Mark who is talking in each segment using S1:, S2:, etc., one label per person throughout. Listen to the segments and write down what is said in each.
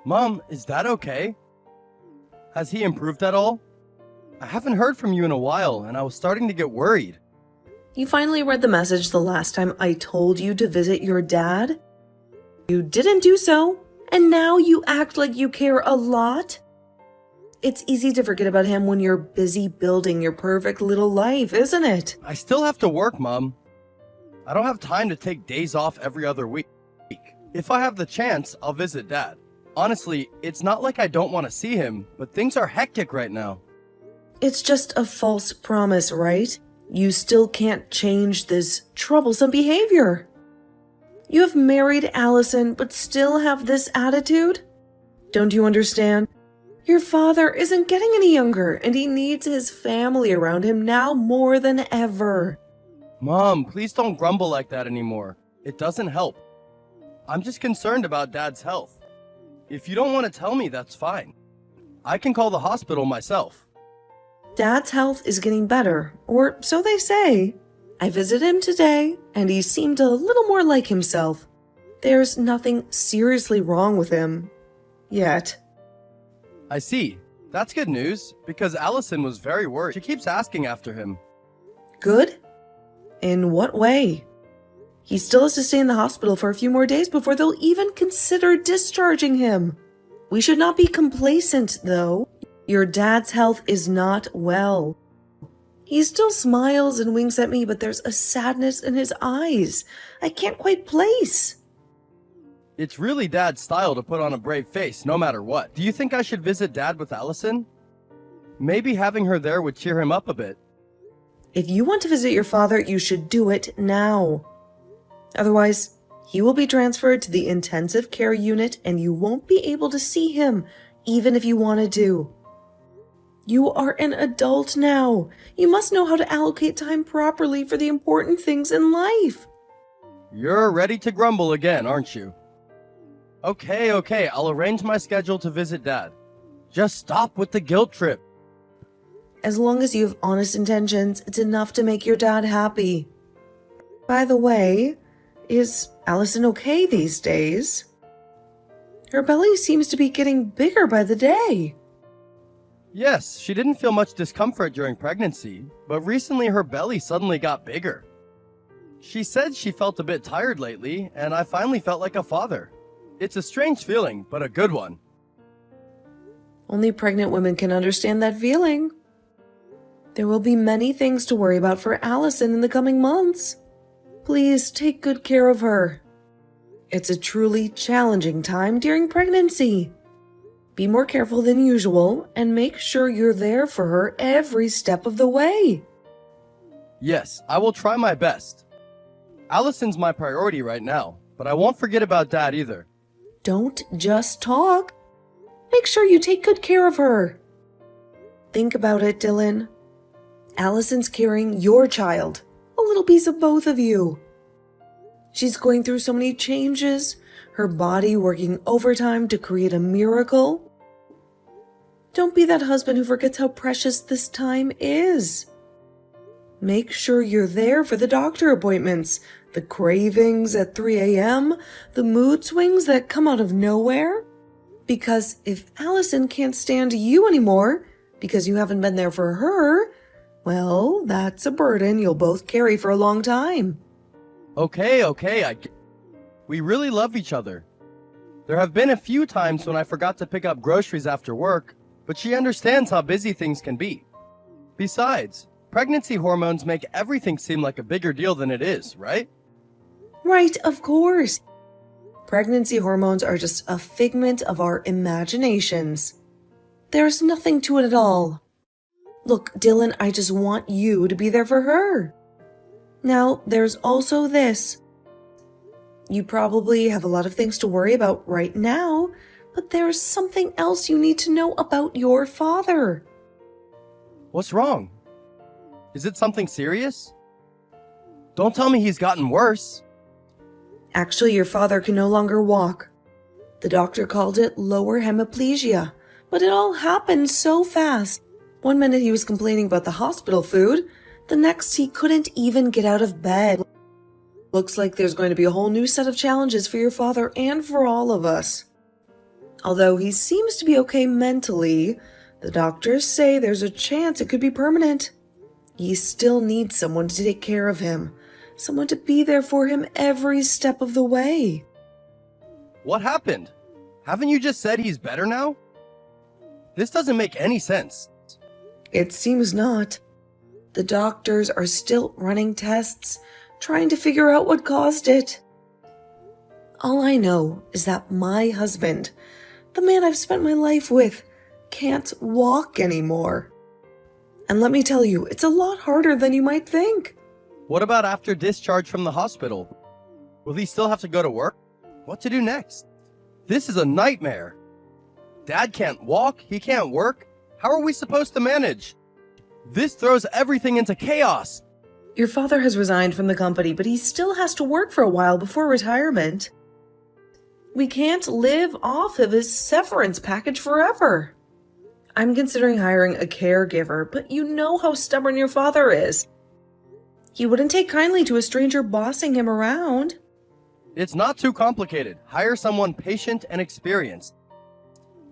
S1: Mom, is Dad okay? Has he improved at all? I haven't heard from you in a while, and I was starting to get worried.
S2: You finally read the message the last time I told you to visit your dad? You didn't do so, and now you act like you care a lot? It's easy to forget about him when you're busy building your perfect little life, isn't it?
S1: I still have to work, Mom. I don't have time to take days off every other week. If I have the chance, I'll visit Dad. Honestly, it's not like I don't want to see him, but things are hectic right now.
S2: It's just a false promise, right? You still can't change this troublesome behavior. You have married Allison, but still have this attitude? Don't you understand? Your father isn't getting any younger, and he needs his family around him now more than ever.
S1: Mom, please don't grumble like that anymore. It doesn't help. I'm just concerned about Dad's health. If you don't want to tell me, that's fine. I can call the hospital myself.
S2: Dad's health is getting better, or so they say. I visited him today, and he seemed a little more like himself. There's nothing seriously wrong with him. Yet.
S1: I see. That's good news, because Allison was very worried. She keeps asking after him.
S2: Good? In what way? He still has to stay in the hospital for a few more days before they'll even consider discharging him. We should not be complacent, though. Your dad's health is not well. He still smiles and winks at me, but there's a sadness in his eyes I can't quite place.
S1: It's really Dad's style to put on a brave face, no matter what. Do you think I should visit Dad with Allison? Maybe having her there would cheer him up a bit.
S2: If you want to visit your father, you should do it now. Otherwise, he will be transferred to the intensive care unit and you won't be able to see him, even if you wanted to. You are an adult now. You must know how to allocate time properly for the important things in life.
S1: You're ready to grumble again, aren't you? Okay, I'll arrange my schedule to visit Dad. Just stop with the guilt trip.
S2: As long as you have honest intentions, it's enough to make your dad happy. By the way, is Allison okay these days? Her belly seems to be getting bigger by the day.
S1: Yes, she didn't feel much discomfort during pregnancy, but recently her belly suddenly got bigger. She said she felt a bit tired lately, and I finally felt like a father. It's a strange feeling, but a good one.
S2: Only pregnant women can understand that feeling. There will be many things to worry about for Allison in the coming months. Please take good care of her. It's a truly challenging time during pregnancy. Be more careful than usual and make sure you're there for her every step of the way.
S1: Yes, I will try my best. Allison's my priority right now, but I won't forget about Dad either.
S2: Don't just talk. Make sure you take good care of her. Think about it, Dylan. Allison's carrying your child, a little piece of both of you. She's going through so many changes, her body working overtime to create a miracle. Don't be that husband who forgets how precious this time is. Make sure you're there for the doctor appointments, the cravings at 3 a.m., the mood swings that come out of nowhere. Because if Allison can't stand you anymore because you haven't been there for her, well, that's a burden you'll both carry for a long time.
S1: Okay, we really love each other. There have been a few times when I forgot to pick up groceries after work, but she understands how busy things can be. Besides, pregnancy hormones make everything seem like a bigger deal than it is, right?
S2: Right, of course. Pregnancy hormones are just a figment of our imaginations. There's nothing to it at all. Look, Dylan, I just want you to be there for her. Now, there's also this. You probably have a lot of things to worry about right now, but there's something else you need to know about your father.
S1: What's wrong? Is it something serious? Don't tell me he's gotten worse.
S2: Actually, your father can no longer walk. The doctor called it lower hemiplegia, but it all happened so fast. One minute he was complaining about the hospital food, the next he couldn't even get out of bed. Looks like there's going to be a whole new set of challenges for your father and for all of us. Although he seems to be okay mentally, the doctors say there's a chance it could be permanent. He still needs someone to take care of him, someone to be there for him every step of the way.
S1: What happened? Haven't you just said he's better now? This doesn't make any sense.
S2: It seems not. The doctors are still running tests, trying to figure out what caused it. All I know is that my husband, the man I've spent my life with, can't walk anymore. And let me tell you, it's a lot harder than you might think.
S1: What about after discharge from the hospital? Will he still have to go to work? What to do next? This is a nightmare. Dad can't walk, he can't work. How are we supposed to manage? This throws everything into chaos.
S2: Your father has resigned from the company, but he still has to work for a while before retirement. We can't live off of his severance package forever. I'm considering hiring a caregiver, but you know how stubborn your father is. He wouldn't take kindly to a stranger bossing him around.
S1: It's not too complicated. Hire someone patient and experienced.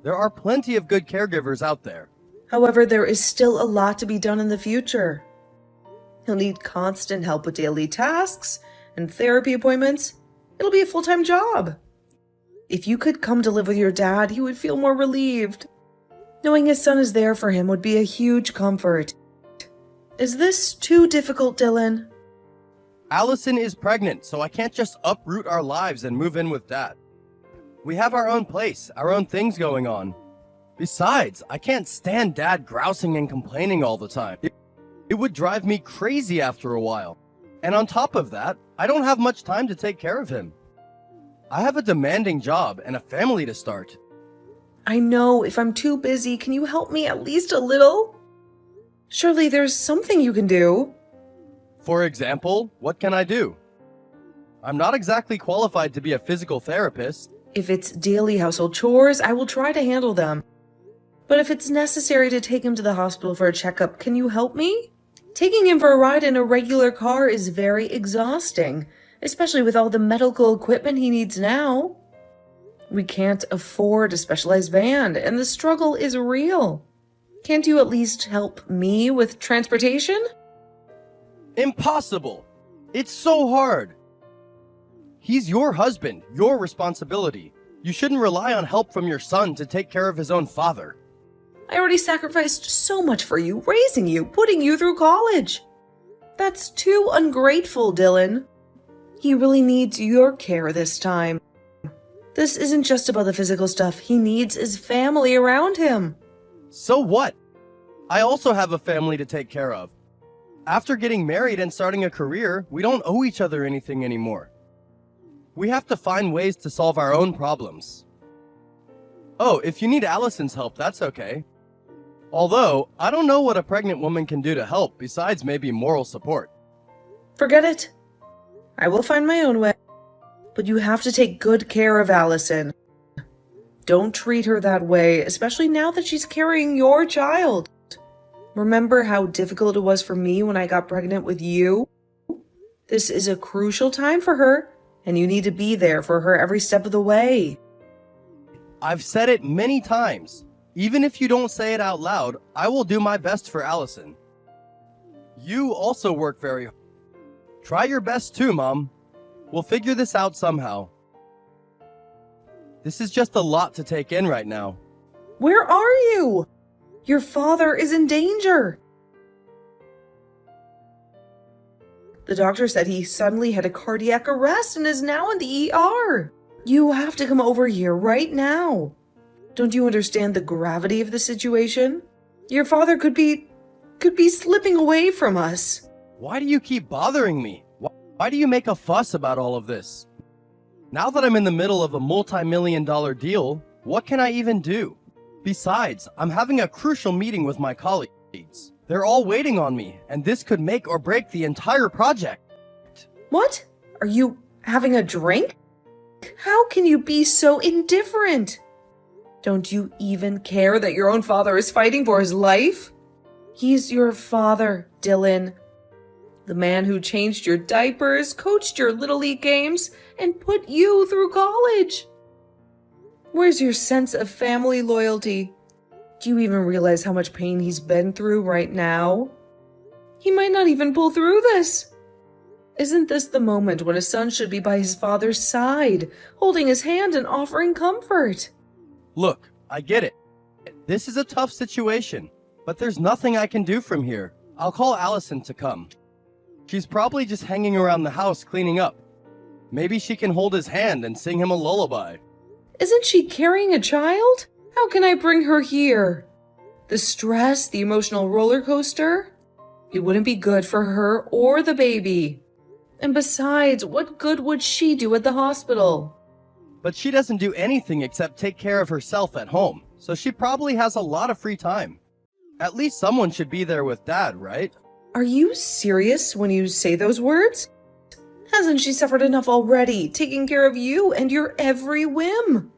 S1: There are plenty of good caregivers out there.
S2: However, there is still a lot to be done in the future. He'll need constant help with daily tasks and therapy appointments. It'll be a full-time job. If you could come to live with your dad, he would feel more relieved. Knowing his son is there for him would be a huge comfort. Is this too difficult, Dylan?
S1: Allison is pregnant, so I can't just uproot our lives and move in with Dad. We have our own place, our own things going on. Besides, I can't stand Dad grousing and complaining all the time. It would drive me crazy after a while. And on top of that, I don't have much time to take care of him. I have a demanding job and a family to start.
S2: I know, if I'm too busy, can you help me at least a little? Surely there's something you can do.
S1: For example, what can I do? I'm not exactly qualified to be a physical therapist.
S2: If it's daily household chores, I will try to handle them. But if it's necessary to take him to the hospital for a checkup, can you help me? Taking him for a ride in a regular car is very exhausting, especially with all the medical equipment he needs now. We can't afford a specialized van, and the struggle is real. Can't you at least help me with transportation?
S1: Impossible! It's so hard! He's your husband, your responsibility. You shouldn't rely on help from your son to take care of his own father.
S2: I already sacrificed so much for you, raising you, putting you through college. That's too ungrateful, Dylan. He really needs your care this time. This isn't just about the physical stuff. He needs his family around him.
S1: So what? I also have a family to take care of. After getting married and starting a career, we don't owe each other anything anymore. We have to find ways to solve our own problems. Oh, if you need Allison's help, that's okay. Although, I don't know what a pregnant woman can do to help besides maybe moral support.
S2: Forget it. I will find my own way. But you have to take good care of Allison. Don't treat her that way, especially now that she's carrying your child. Remember how difficult it was for me when I got pregnant with you? This is a crucial time for her, and you need to be there for her every step of the way.
S1: I've said it many times. Even if you don't say it out loud, I will do my best for Allison. You also work very hard. Try your best too, Mom. We'll figure this out somehow. This is just a lot to take in right now.
S2: Where are you? Your father is in danger. The doctor said he suddenly had a cardiac arrest and is now in the ER. You have to come over here right now. Don't you understand the gravity of the situation? Your father could be slipping away from us.
S1: Why do you keep bothering me? Why do you make a fuss about all of this? Now that I'm in the middle of a multi-million-dollar deal, what can I even do? Besides, I'm having a crucial meeting with my colleagues. They're all waiting on me, and this could make or break the entire project.
S2: What? Are you having a drink? How can you be so indifferent? Don't you even care that your own father is fighting for his life? He's your father, Dylan. The man who changed your diapers, coached your Little League games, and put you through college. Where's your sense of family loyalty? Do you even realize how much pain he's been through right now? He might not even pull through this. Isn't this the moment when a son should be by his father's side, holding his hand and offering comfort?
S1: Look, I get it. This is a tough situation, but there's nothing I can do from here. I'll call Allison to come. She's probably just hanging around the house cleaning up. Maybe she can hold his hand and sing him a lullaby.
S2: Isn't she carrying a child? How can I bring her here? The stress, the emotional roller coaster? It wouldn't be good for her or the baby. And besides, what good would she do at the hospital?
S1: But she doesn't do anything except take care of herself at home, so she probably has a lot of free time. At least someone should be there with Dad, right?
S2: Are you serious when you say those words? Hasn't she suffered enough already, taking care of you and your every whim?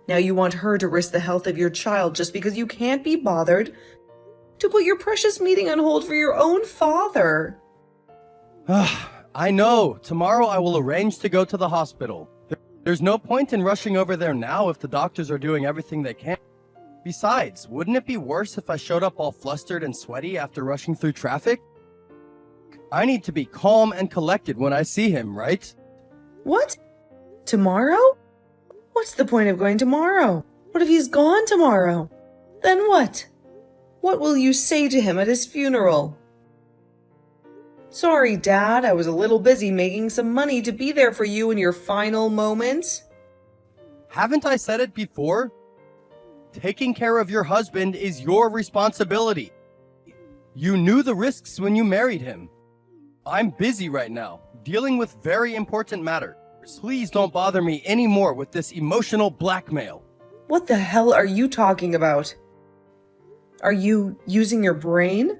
S2: Now you want her to risk the health of your child just because you can't be bothered to put your precious meeting on hold for your own father.
S1: I know. Tomorrow I will arrange to go to the hospital. There's no point in rushing over there now if the doctors are doing everything they can. Besides, wouldn't it be worse if I showed up all flustered and sweaty after rushing through traffic? I need to be calm and collected when I see him, right?
S2: What? Tomorrow? What's the point of going tomorrow? What if he's gone tomorrow? Then what? What will you say to him at his funeral? Sorry, Dad, I was a little busy making some money to be there for you in your final moments.
S1: Haven't I said it before? Taking care of your husband is your responsibility. You knew the risks when you married him. I'm busy right now, dealing with very important matters. Please don't bother me anymore with this emotional blackmail.
S2: What the hell are you talking about? Are you using your brain?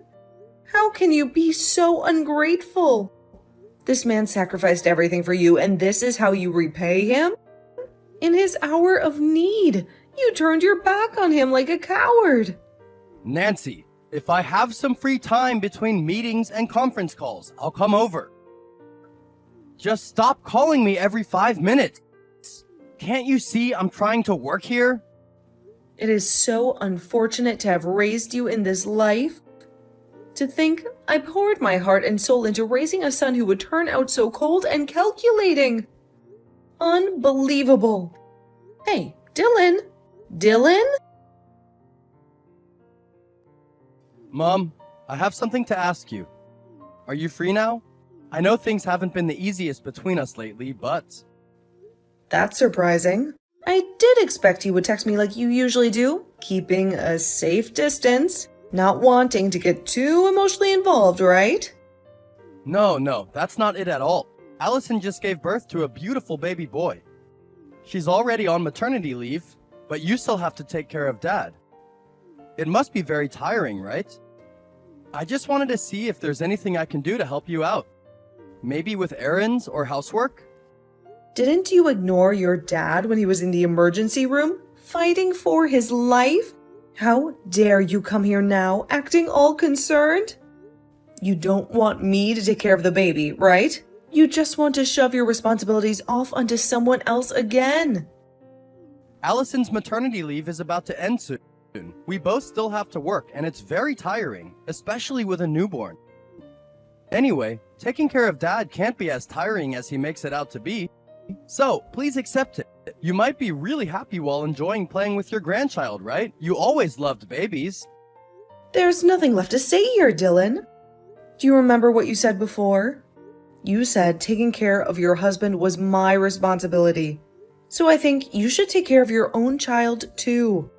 S2: How can you be so ungrateful? This man sacrificed everything for you, and this is how you repay him? In his hour of need, you turned your back on him like a coward.
S1: Nancy, if I have some free time between meetings and conference calls, I'll come over. Just stop calling me every 5 minutes. Can't you see I'm trying to work here?
S2: It is so unfortunate to have raised you in this life. To think I poured my heart and soul into raising a son who would turn out so cold and calculating. Unbelievable. Hey, Dylan? Dylan?
S1: Mom, I have something to ask you. Are you free now? I know things haven't been the easiest between us lately, but...
S2: That's surprising. I did expect you would text me like you usually do, keeping a safe distance, not wanting to get too emotionally involved, right?
S1: No, that's not it at all. Allison just gave birth to a beautiful baby boy. She's already on maternity leave, but you still have to take care of Dad. It must be very tiring, right? I just wanted to see if there's anything I can do to help you out. Maybe with errands or housework?
S2: Didn't you ignore your dad when he was in the emergency room, fighting for his life? How dare you come here now, acting all concerned? You don't want me to take care of the baby, right? You just want to shove your responsibilities off onto someone else again.
S1: Allison's maternity leave is about to end soon. We both still have to work, and it's very tiring, especially with a newborn. Anyway, taking care of Dad can't be as tiring as he makes it out to be. So, please accept it. You might be really happy while enjoying playing with your grandchild, right? You always loved babies.
S2: There's nothing left to say here, Dylan. Do you remember what you said before? You said taking care of your husband was my responsibility. So I think you should take care of your own child too.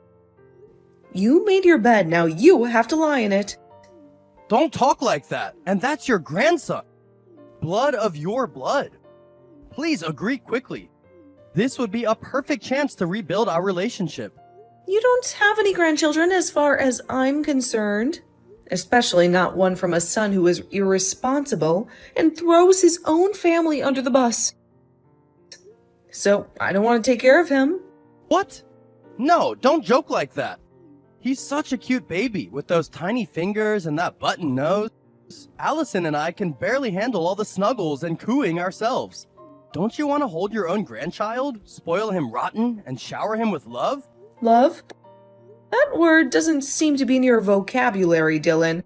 S2: You made your bed, now you have to lie in it.
S1: Don't talk like that, and that's your grandson. Blood of your blood. Please agree quickly. This would be a perfect chance to rebuild our relationship.
S2: You don't have any grandchildren as far as I'm concerned. Especially not one from a son who is irresponsible and throws his own family under the bus. So I don't want to take care of him.
S1: What? No, don't joke like that. He's such a cute baby with those tiny fingers and that button nose. Allison and I can barely handle all the snuggles and cooing ourselves. Don't you want to hold your own grandchild, spoil him rotten, and shower him with love?
S2: Love? That word doesn't seem to be in your vocabulary, Dylan.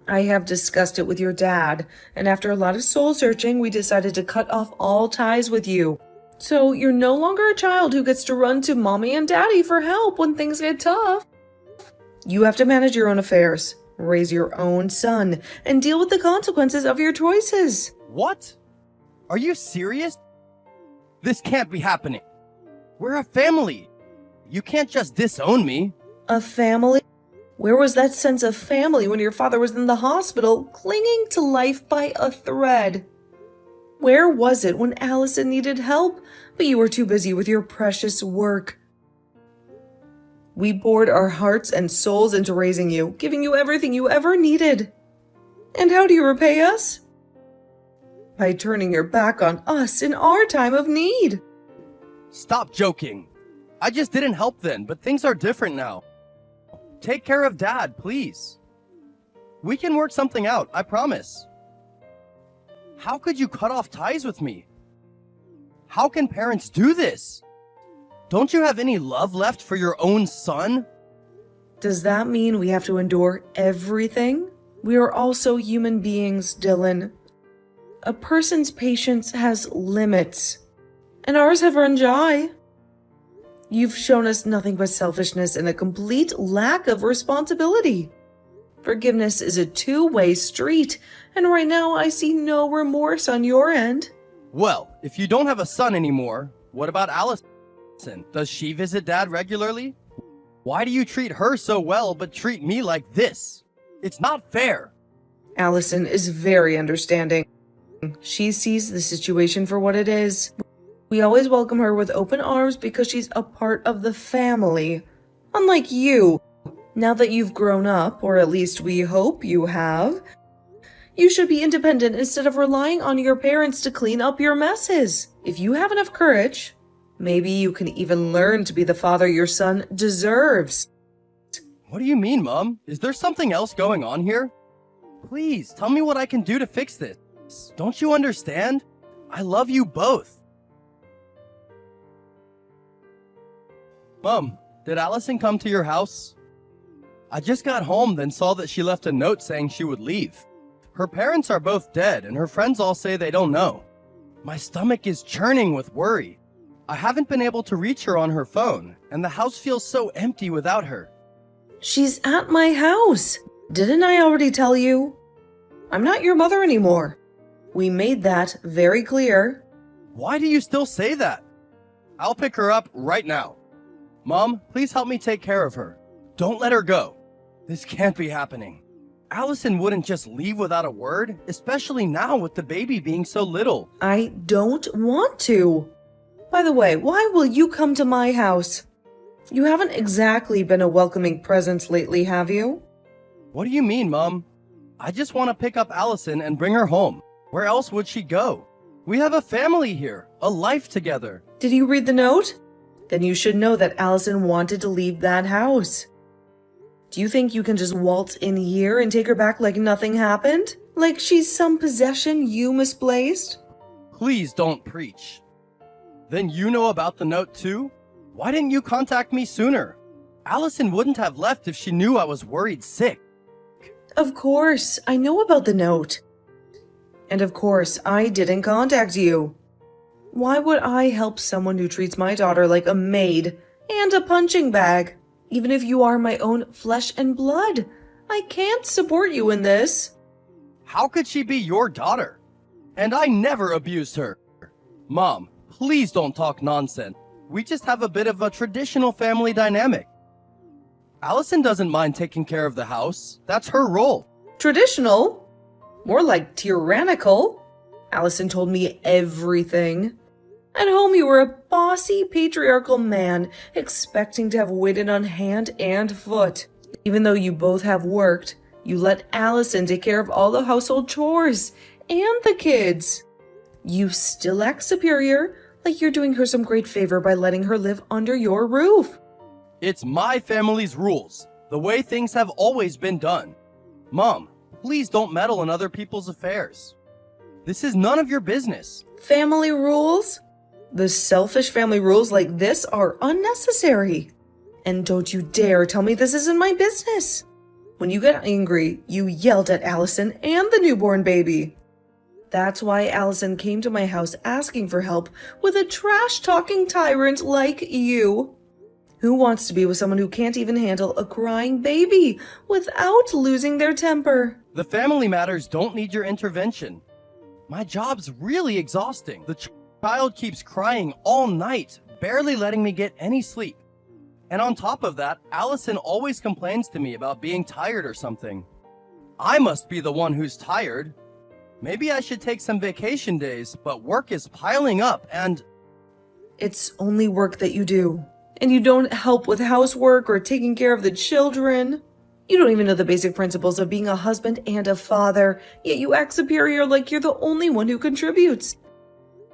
S2: I have discussed it with your dad, and after a lot of soul searching, we decided to cut off all ties with you. So you're no longer a child who gets to run to mommy and daddy for help when things get tough. You have to manage your own affairs, raise your own son, and deal with the consequences of your choices.
S1: What? Are you serious? This can't be happening. We're a family. You can't just disown me.
S2: A family? Where was that sense of family when your father was in the hospital, clinging to life by a thread? Where was it when Allison needed help, but you were too busy with your precious work? We poured our hearts and souls into raising you, giving you everything you ever needed. And how do you repay us? By turning your back on us in our time of need.
S1: Stop joking. I just didn't help then, but things are different now. Take care of Dad, please. We can work something out, I promise. How could you cut off ties with me? How can parents do this? Don't you have any love left for your own son?
S2: Does that mean we have to endure everything? We are also human beings, Dylan. A person's patience has limits, and ours have run dry. You've shown us nothing but selfishness and a complete lack of responsibility. Forgiveness is a two-way street, and right now I see no remorse on your end.
S1: Well, if you don't have a son anymore, what about Allison? Does she visit Dad regularly? Why do you treat her so well but treat me like this? It's not fair.
S2: Allison is very understanding. She sees the situation for what it is. We always welcome her with open arms because she's a part of the family. Unlike you, now that you've grown up, or at least we hope you have, you should be independent instead of relying on your parents to clean up your messes. If you have enough courage, maybe you can even learn to be the father your son deserves.
S1: What do you mean, Mom? Is there something else going on here? Please, tell me what I can do to fix this. Don't you understand? I love you both. Mom, did Allison come to your house? I just got home, then saw that she left a note saying she would leave. Her parents are both dead, and her friends all say they don't know. My stomach is churning with worry. I haven't been able to reach her on her phone, and the house feels so empty without her.
S2: She's at my house. Didn't I already tell you? I'm not your mother anymore. We made that very clear.
S1: Why do you still say that? I'll pick her up right now. Mom, please help me take care of her. Don't let her go. This can't be happening. Allison wouldn't just leave without a word, especially now with the baby being so little.
S2: I don't want to. By the way, why will you come to my house? You haven't exactly been a welcoming presence lately, have you?
S1: What do you mean, Mom? I just want to pick up Allison and bring her home. Where else would she go? We have a family here, a life together.
S2: Did you read the note? Then you should know that Allison wanted to leave that house. Do you think you can just waltz in here and take her back like nothing happened? Like she's some possession you misplaced?
S1: Please don't preach. Then you know about the note too? Why didn't you contact me sooner? Allison wouldn't have left if she knew I was worried sick.
S2: Of course, I know about the note. And of course, I didn't contact you. Why would I help someone who treats my daughter like a maid and a punching bag? Even if you are my own flesh and blood, I can't support you in this.
S1: How could she be your daughter? And I never abused her. Mom, please don't talk nonsense. We just have a bit of a traditional family dynamic. Allison doesn't mind taking care of the house. That's her role.
S2: Traditional? More like tyrannical. Allison told me everything. At home, you were a bossy, patriarchal man, expecting to have waited on hand and foot. Even though you both have worked, you let Allison take care of all the household chores and the kids. You still act superior, like you're doing her some great favor by letting her live under your roof.
S1: It's my family's rules, the way things have always been done. Mom, please don't meddle in other people's affairs. This is none of your business.
S2: Family rules? The selfish family rules like this are unnecessary. And don't you dare tell me this isn't my business. When you get angry, you yelled at Allison and the newborn baby. That's why Allison came to my house asking for help with a trash-talking tyrant like you. Who wants to be with someone who can't even handle a crying baby without losing their temper?
S1: The family matters don't need your intervention. My job's really exhausting. The child keeps crying all night, barely letting me get any sleep. And on top of that, Allison always complains to me about being tired or something. I must be the one who's tired. Maybe I should take some vacation days, but work is piling up and...
S2: It's only work that you do. And you don't help with housework or taking care of the children. You don't even know the basic principles of being a husband and a father, yet you act superior like you're the only one who contributes.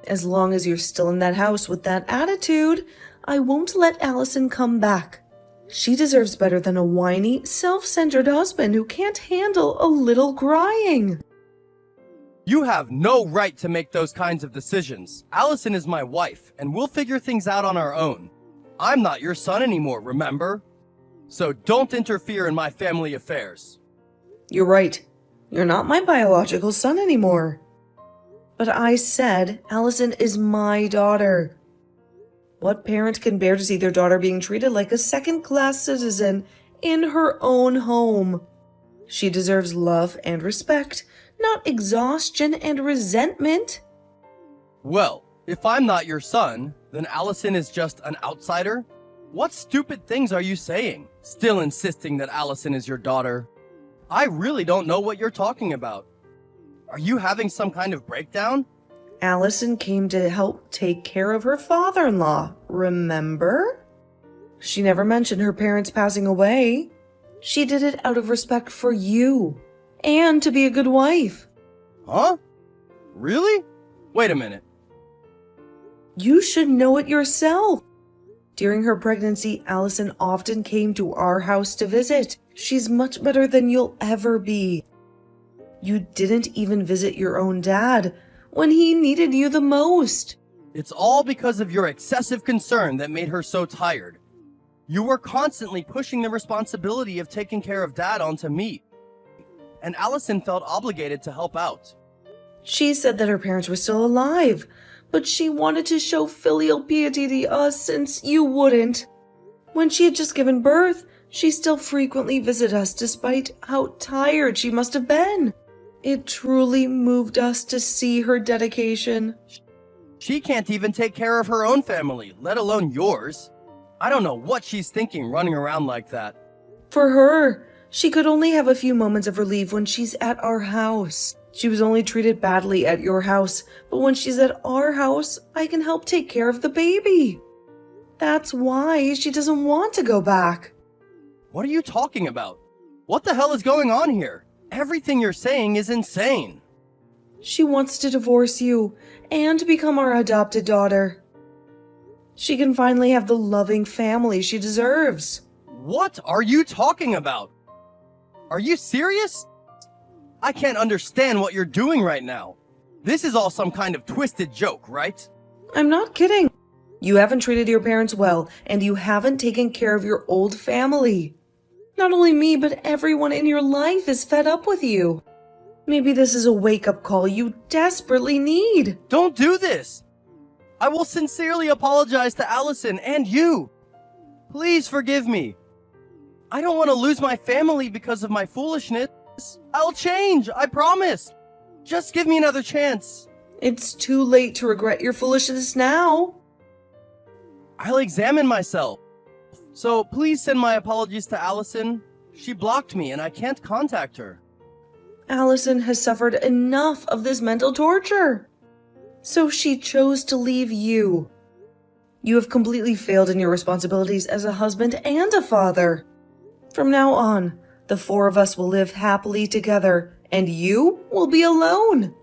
S2: As long as you're still in that house with that attitude, I won't let Allison come back. She deserves better than a whiny, self-centered husband who can't handle a little crying.
S1: You have no right to make those kinds of decisions. Allison is my wife, and we'll figure things out on our own. I'm not your son anymore, remember? So don't interfere in my family affairs.
S2: You're right. You're not my biological son anymore. But I said Allison is my daughter. What parent can bear to see their daughter being treated like a second-class citizen in her own home? She deserves love and respect, not exhaustion and resentment.
S1: Well, if I'm not your son, then Allison is just an outsider? What stupid things are you saying? Still insisting that Allison is your daughter? I really don't know what you're talking about. Are you having some kind of breakdown?
S2: Allison came to help take care of her father-in-law, remember? She never mentioned her parents passing away. She did it out of respect for you, and to be a good wife.
S1: Huh? Really? Wait a minute.
S2: You should know it yourself. During her pregnancy, Allison often came to our house to visit. She's much better than you'll ever be. You didn't even visit your own dad when he needed you the most.
S1: It's all because of your excessive concern that made her so tired. You were constantly pushing the responsibility of taking care of Dad onto me, and Allison felt obligated to help out.
S2: She said that her parents were still alive, but she wanted to show filial piety to us since you wouldn't. When she had just given birth, she still frequently visited us despite how tired she must have been. It truly moved us to see her dedication.
S1: She can't even take care of her own family, let alone yours. I don't know what she's thinking running around like that.
S2: For her, she could only have a few moments of relief when she's at our house. She was only treated badly at your house, but when she's at our house, I can help take care of the baby. That's why she doesn't want to go back.
S1: What are you talking about? What the hell is going on here? Everything you're saying is insane.
S2: She wants to divorce you and become our adopted daughter. She can finally have the loving family she deserves.
S1: What are you talking about? Are you serious? I can't understand what you're doing right now. This is all some kind of twisted joke, right?
S2: I'm not kidding. You haven't treated your parents well, and you haven't taken care of your old family. Not only me, but everyone in your life is fed up with you. Maybe this is a wake-up call you desperately need.
S1: Don't do this! I will sincerely apologize to Allison and you. Please forgive me. I don't want to lose my family because of my foolishness. I'll change, I promise. Just give me another chance.
S2: It's too late to regret your foolishness now.
S1: I'll examine myself. So please send my apologies to Allison. She blocked me and I can't contact her.
S2: Allison has suffered enough of this mental torture. So she chose to leave you. You have completely failed in your responsibilities as a husband and a father. From now on, the four of us will live happily together, and you will be alone.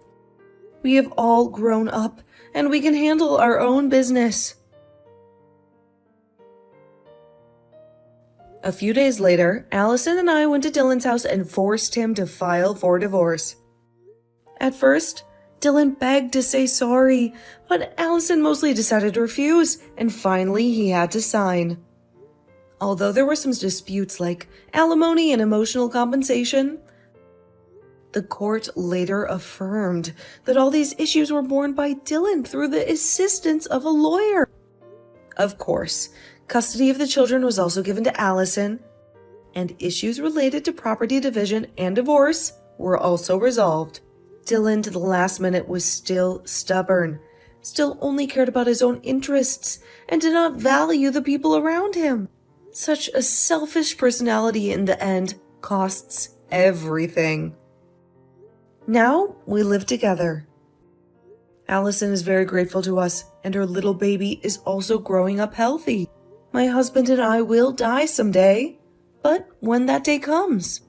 S2: We have all grown up, and we can handle our own business. A few days later, Allison and I went to Dylan's house and forced him to file for divorce. At first, Dylan begged to say sorry, but Allison mostly decided to refuse, and finally he had to sign. Although there were some disputes like alimony and emotional compensation, the court later affirmed that all these issues were borne by Dylan through the assistance of a lawyer. Of course, custody of the children was also given to Allison, and issues related to property division and divorce were also resolved. Dylan, to the last minute, was still stubborn, still only cared about his own interests, and did not value the people around him. Such a selfish personality in the end costs everything. Now we live together. Allison is very grateful to us, and her little baby is also growing up healthy. My husband and I will die someday, but when that day comes,